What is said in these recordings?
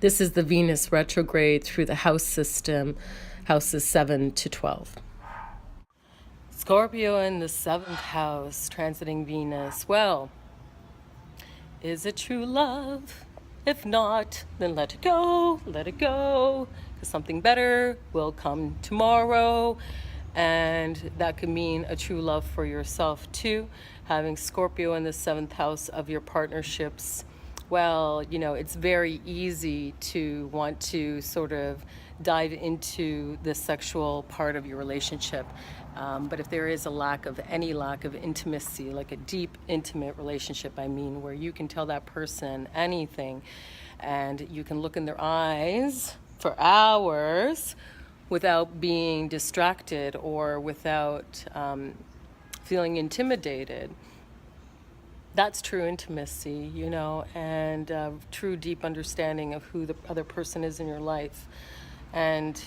This is the Venus retrograde through the house system, houses 7 to 12. Scorpio in the 7th house, transiting Venus. Well, is it true love? If not, then let it go, because something better will come tomorrow. And that could mean a true love for yourself too. Having Scorpio in the 7th house of your partnerships, well, it's very easy to want to sort of dive into the sexual part of your relationship. But if there is any lack of intimacy, like a deep, intimate relationship, where you can tell that person anything and you can look in their eyes for hours without being distracted or without feeling intimidated, that's true intimacy, and true deep understanding of who the other person is in your life. And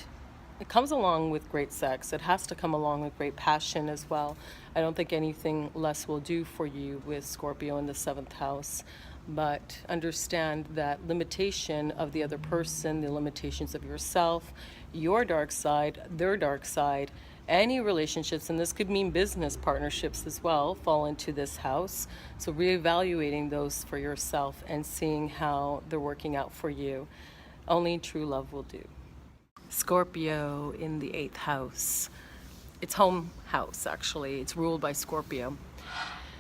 it comes along with great sex. It has to come along with great passion as well. I don't think anything less will do for you with Scorpio in the 7th house. But understand that limitation of the other person, the limitations of yourself, your dark side, their dark side, any relationships, and this could mean business partnerships as well, fall into this house. So reevaluating those for yourself and seeing how they're working out for you. Only true love will do. Scorpio in the 8th house. It's home house, actually. It's ruled by Scorpio.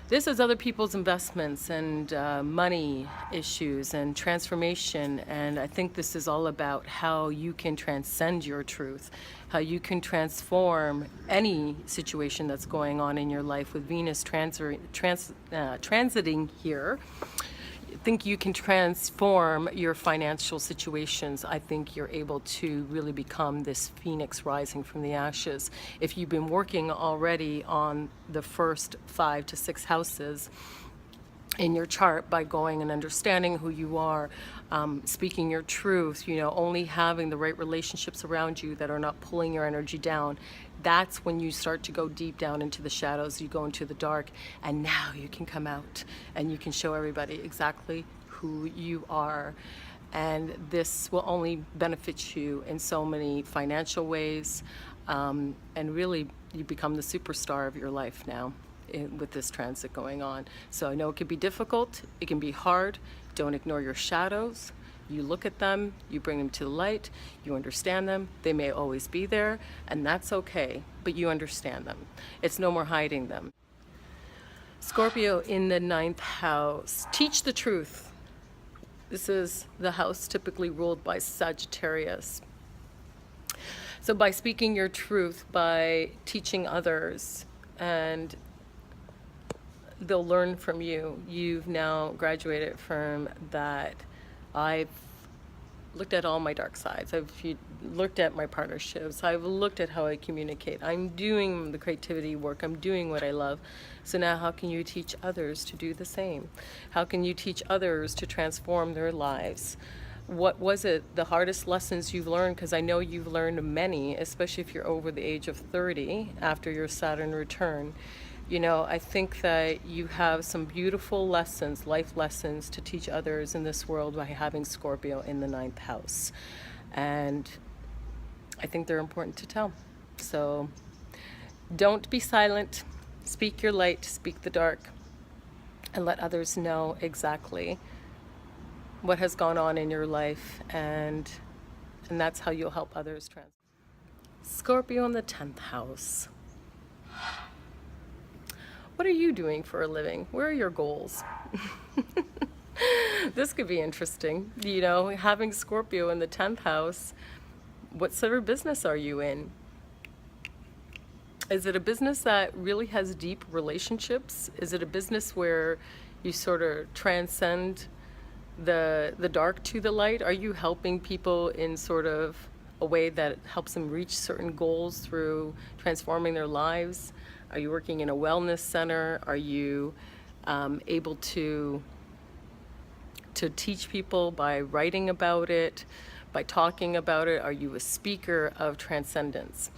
This is other people's investments and money issues and transformation. And I think this is all about how you can transcend your truth, how you can transform any situation that's going on in your life with Venus transiting here. I think you can transform your financial situations. I think you're able to really become this phoenix rising from the ashes. If you've been working already on the first 5 to 6 houses in your chart by going and understanding who you are, speaking your truth, only having the right relationships around you that are not pulling your energy down, that's when you start to go deep down into the shadows, you go into the dark, and now you can come out and you can show everybody exactly who you are. And this will only benefit you in so many financial ways, and really you become the superstar of your life now with this transit going on. So I know it can be difficult, it can be hard. Don't ignore your shadows. You look at them, you bring them to the light, you understand them. They may always be there, and that's okay, but you understand them. It's no more hiding them. Scorpio in the 9th house. Teach the truth. This is the house typically ruled by Sagittarius. So by speaking your truth, by teaching others, and they'll learn from you. You've now graduated from that. I've looked at all my dark sides. I've looked at my partnerships. I've looked at how I communicate. I'm doing the creativity work. I'm doing what I love. So now how can you teach others to do the same? How can you teach others to transform their lives? What was it, the hardest lessons you've learned? Because I know you've learned many, especially if you're over the age of 30 after your Saturn return. I think that you have some beautiful lessons, life lessons to teach others in this world by having Scorpio in the 9th house. And I think they're important to tell. So don't be silent. Speak your light, speak the dark, and let others know exactly what has gone on in your life. And that's how you'll help others transform. Scorpio in the 10th house. What are you doing for a living? Where are your goals? This could be interesting. Having Scorpio in the 10th house, what sort of business are you in? Is it a business that really has deep relationships? Is it a business where you sort of transcend the dark to the light? Are you helping people in sort of a way that helps them reach certain goals through transforming their lives? Are you working in a wellness center? Are you able to teach people by writing about it, by talking about it? Are you a speaker of transcendence?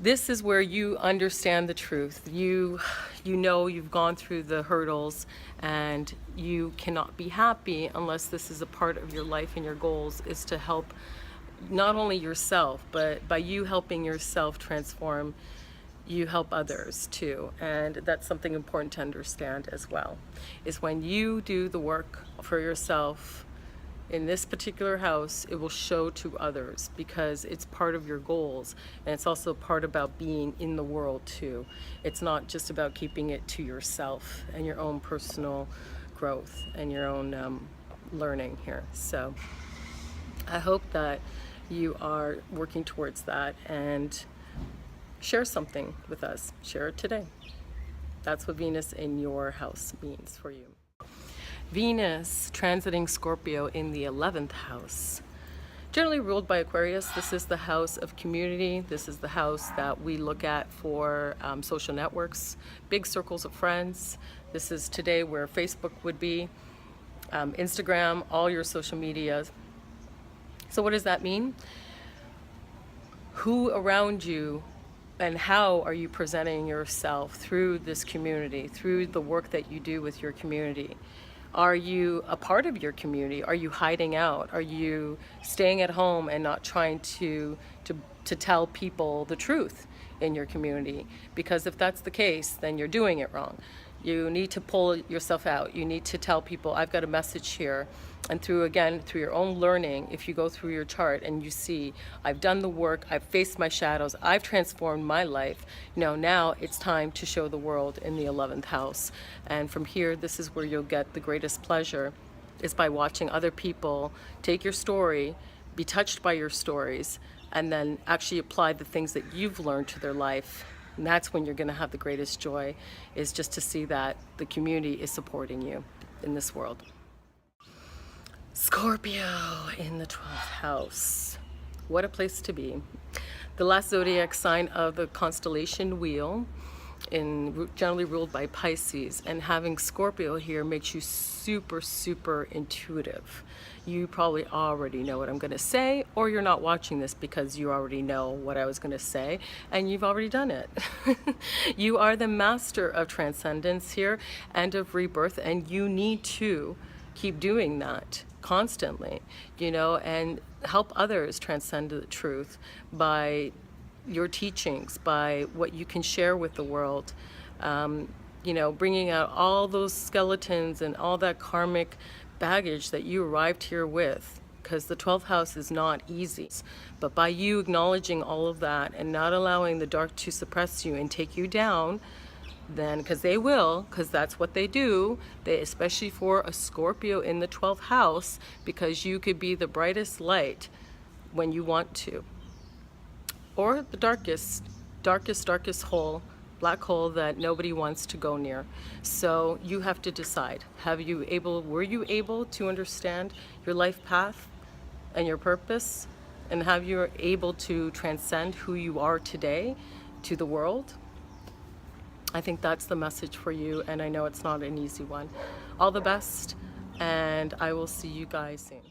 This is where you understand the truth. You know you've gone through the hurdles, and you cannot be happy unless this is a part of your life, and your goals is to help not only yourself, but by you helping yourself transform, you help others too. And that's something important to understand as well, is when you do the work for yourself in this particular house, it will show to others, because it's part of your goals, and it's also part about being in the world too. It's not just about keeping it to yourself and your own personal growth and your own learning here. So I hope that you are working towards that, and share something with us. Share it today. That's what Venus in your house means for you. Venus transiting Scorpio in the 11th house. Generally ruled by Aquarius, this is the house of community. This is the house that we look at for social networks, big circles of friends. This is today where Facebook would be, Instagram, all your social media. So what does that mean? Who around you and how are you presenting yourself through this community, through the work that you do with your community? Are you a part of your community? Are you hiding out? Are you staying at home and not trying to tell people the truth in your community? Because if that's the case, then you're doing it wrong. You need to pull yourself out. You need to tell people, I've got a message here. And through your own learning, if you go through your chart and you see, I've done the work, I've faced my shadows, I've transformed my life, now it's time to show the world in the 11th house. And from here, this is where you'll get the greatest pleasure, is by watching other people take your story, be touched by your stories, and then actually apply the things that you've learned to their life. And that's when you're going to have the greatest joy, is just to see that the community is supporting you in this world. Scorpio in the 12th house. What a place to be. The last zodiac sign of the constellation wheel, generally ruled by Pisces, and having Scorpio here makes you super, super intuitive. You probably already know what I'm going to say, or you're not watching this because you already know what I was going to say, and you've already done it. You are the master of transcendence here and of rebirth, and you need to keep doing that constantly, and help others transcend the truth by your teachings, by what you can share with the world, bringing out all those skeletons and all that karmic baggage that you arrived here with, because the 12th house is not easy. But by you acknowledging all of that and not allowing the dark to suppress you and take you down, then, because they will, because that's what they do, especially for a Scorpio in the 12th house, because you could be the brightest light when you want to, or the darkest hole, black hole that nobody wants to go near. So you have to decide, were you able to understand your life path and your purpose, and have you able to transcend who you are today to the world? I think that's the message for you, and I know it's not an easy one. All the best, and I will see you guys soon.